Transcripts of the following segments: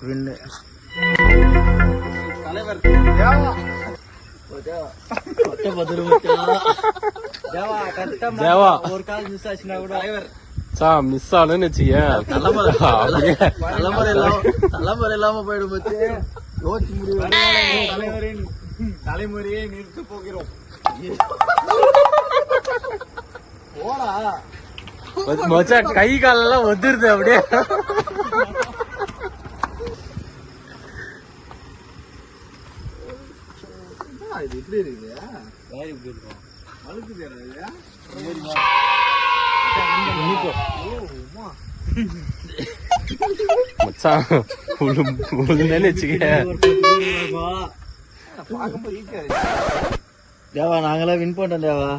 வின்னு. தலைவர் தேவா ஒரு கால் மிஸ் ஆச்சுன்னா கூட தலைவர் மிஸ் ஆனுன்னு வச்சுக்கேன். தலைமுறை இல்லாம போயிடும் பத்தி யோசிச்சு முடிவு. தலைவரின் தலைமுறையை நிறுத்த போகிறோம். மச்சா கை காலெல்லாம் ஒத்துருது அப்படியே. இது இப்படி இருக்குது. வேறு இப்படி இருக்கும். மச்சான் வச்சுக்க. தேவா நாங்களாம் வின் பண்ணிட்டோம் தேவா.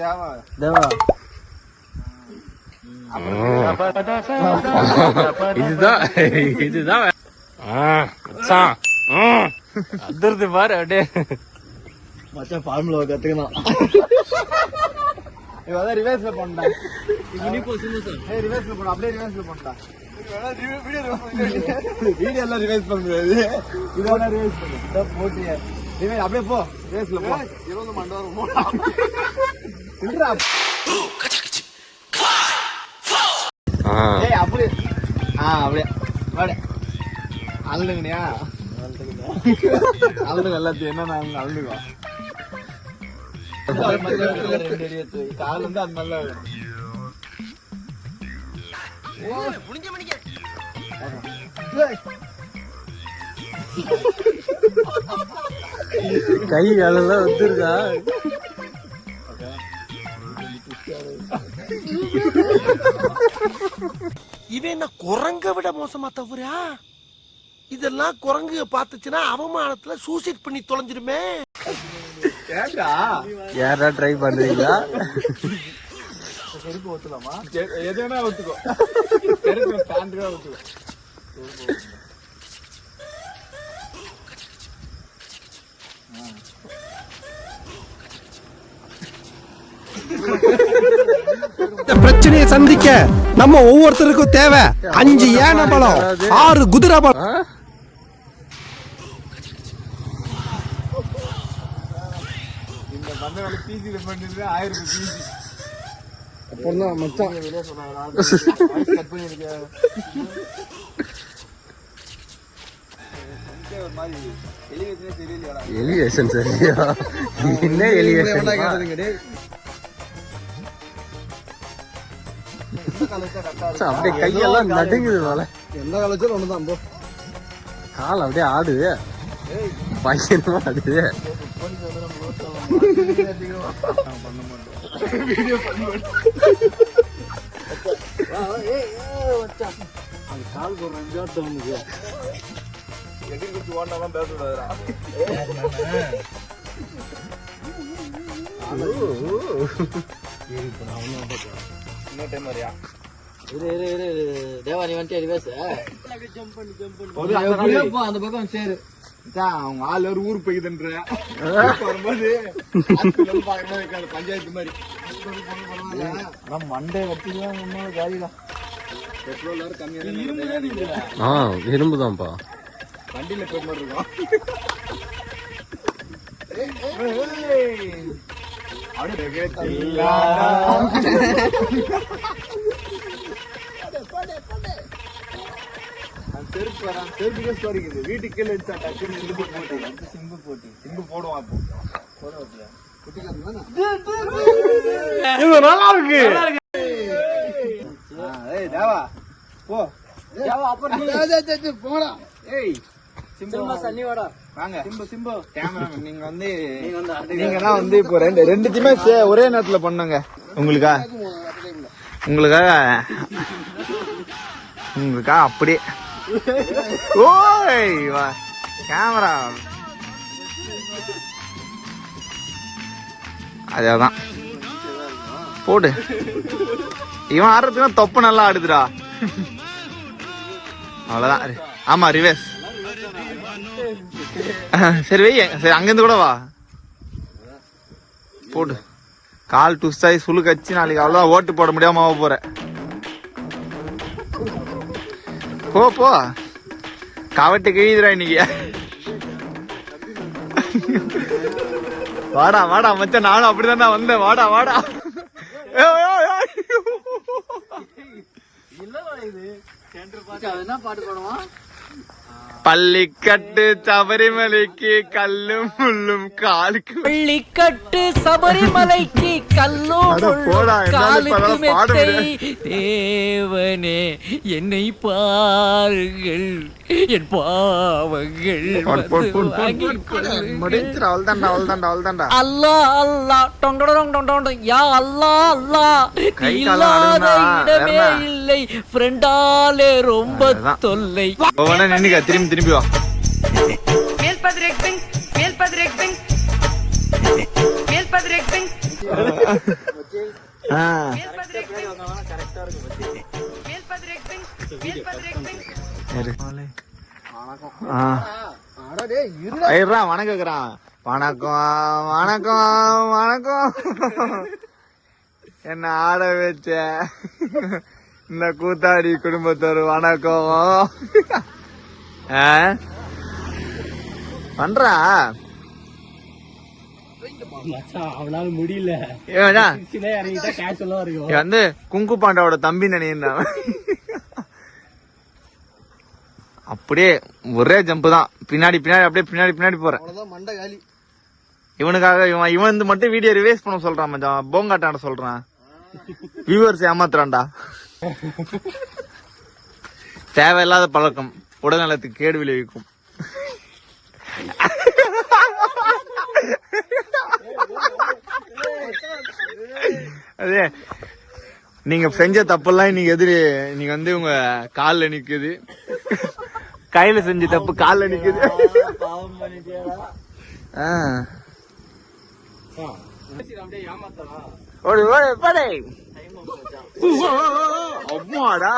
தேவா தேவா இதுதான் மச்சான் அதிர்ந்து பாரு அப்படியே. மச்சான் ஃபார்முலா கத்துக்கணும். இவன் ரிவர்ஸ்ல பண்ணா. ரிவர்ஸ்ல பண்ண அப்படியே ரிவர்ஸ்ல பண்ணா. வீடியோ எல்லாம் ரிவைஸ் பண்ண முடியாது. இதெல்லாம் ரிவைஸ் பண்ணு போட்டிய ரிவைஸ் அப்படியே போ. ரிவைஸ்ல போ. 20 மண்டபம் போடா. இல்லடா. ஏய் அப்படியே அப்படியே வாடே. அழுங்கனியா? அழுங்க எல்லாத்தையும் என்ன அழுங்குவா. கால் வந்து அந்த மாதிரி கை காலெல்லாம் வந்துருதா? இவன் என்ன குரங்க விட மோசமா தவறா? இதெல்லாம் குரங்கு பாத்துச்சுன்னா அவமானத்துல சூசைட் பண்ணி தொலைஞ்சிருமே. யாரா ட்ரை பண்றீங்களா? செருப்பு ஒத்துலாமா? எதுனா ஒத்துக்கோ. செருப்பு ஸ்டாண்டர்டா ஒத்துக்கோ. பிரச்சனையை சந்திக்க நம்ம ஒவ்வொருத்தருக்கும் தேவை 5 யானை பலம், 6 குதிரை பலம். இந்த பந்தவாளி பிசி பண்ணது 1000 ரூபாய் பிசி. அப்பதான் மச்சான் கட் பண்ணிருக்க. ஒரு மாதிரி எலிவேஷனே தெரியலையா? எலிவேஷன் சரியா? என்ன எலிவேஷன்? அப்படியே கையெல்லாம் நடுங்குது போல. எந்த காலச்சும் ஒண்ணுதான் போ. கால் அப்படியே ஆடுது, பயங்கரமா ஆடுது. கால் போடுறேன் எதிர் குச்சி ஓண்டாலாம் பேசக்கூடாதுடா. இன்னொரு டைம் வரியா? தேவா நீ வந்துட்டு ரிவர்ஸ் அந்த பக்கம் சரி. அவங்க ஆள் ஒரு ஊருக்கு போய்க்குதுன்ற வரும்போது பஞ்சாயத்து மாதிரி மண்டே வட்டிலாம் ஒன்னும் காலிதான். பெட்ரோல் வேறு கம்மியான இரும்புதான்ப்பா. வண்டியில போய் மாதிரி இருக்கும். செருப்புக்கே ஸ்டோரிக்குது. வீட்டுக்கு கீழே எடுத்தா டக்குன்னு சிம்பு போட்டி சிம்பு போடுவான். அப்போ நல்லா இருக்கு. ஏய் தேவா போ. தேவா அப்புறம் போடா. ஏய் சிம்பு சன்னி வாடா வாங்க. சிம்பு கேமரா நீங்க வந்து நீங்க தான் வந்து இப்போ ரெண்டுத்தையுமே ஒரே நேரத்துல பண்ணுங்க. உங்களுக்கா அப்படியே ஓய் வா கேமரா அதான் போடு. இவன் ஆடுறதுன்னா தொப்பு நல்லா ஆடுதுடா. அவ்வளவுதான். ஆமா ரிவேஸ். சரி வை. சரி அங்கிருந்து கூட வா போடு. கால் டுஸ்டாய் சுழு கட்சி நாளைக்கு அவ்வளவுதான் ஓட்டு போட முடியாம போற. போ போ கவட்டு கிழிதுரா இன்னைக்கு. வாடா வாடா மச்சான், நானும் அப்படிதான் வந்தேன். வாடா வாடா. என்ன பாட்டு பாடுவான்? பள்ளிக்கட்டு சபரிமலைக்கு கல்லும் முள்ளும் காலுக்கு. பள்ளிக்கட்டு சபரிமலைக்கு கல்லும் காலுக்கு மெத்தை. தேவனே என்னை பாருங்கள், என் பாவங்கள் அல்லா அல்லா டொண்டொடொண்டொண்டொண்ட யா அல்லா அல்லா. இல்லாத இடமே இல்லை, ஃப்ரெண்டாலே ரொம்ப தொல்லை. நின்னுக்க, திரும்பி திரும்பி வா. வணக்கம் வணக்கம் வணக்கம் வணக்கம். என்ன ஆட வச்ச இந்த கூத்தாடி குடும்பத்தோர் வணக்கம் பண்றா. அவனால முடியல வந்து குங்கு பாண்டாவோட தம்பி நினைந்தான். அப்படியே ஒரே ஜம்பு தான், பின்னாடி பின்னாடி அப்படியே பின்னாடி பின்னாடி போறேன். மண்டை காலி. இவனுக்காக இவன் மட்டும் வீடியோ ரிவைஸ் பண்ண சொல்றான், மச்சான் போங்காட்டாண்ட சொல்றான். வியூவர்ஸ் ஏமாத்துறான்டா. தேவையில்லாத பழக்கம் உடல் நலத்துக்கு கேடு விளைவிக்கும். அதே நீங்க செஞ்ச தப்பெல்லாம் இன்னைக்கு எதிரி நீங்க வந்து உங்க கால்ல நிக்குது. கையில செஞ்ச தப்பு கால்ல நிக்குது. ஓடி ஓடி படை அம்மாடா.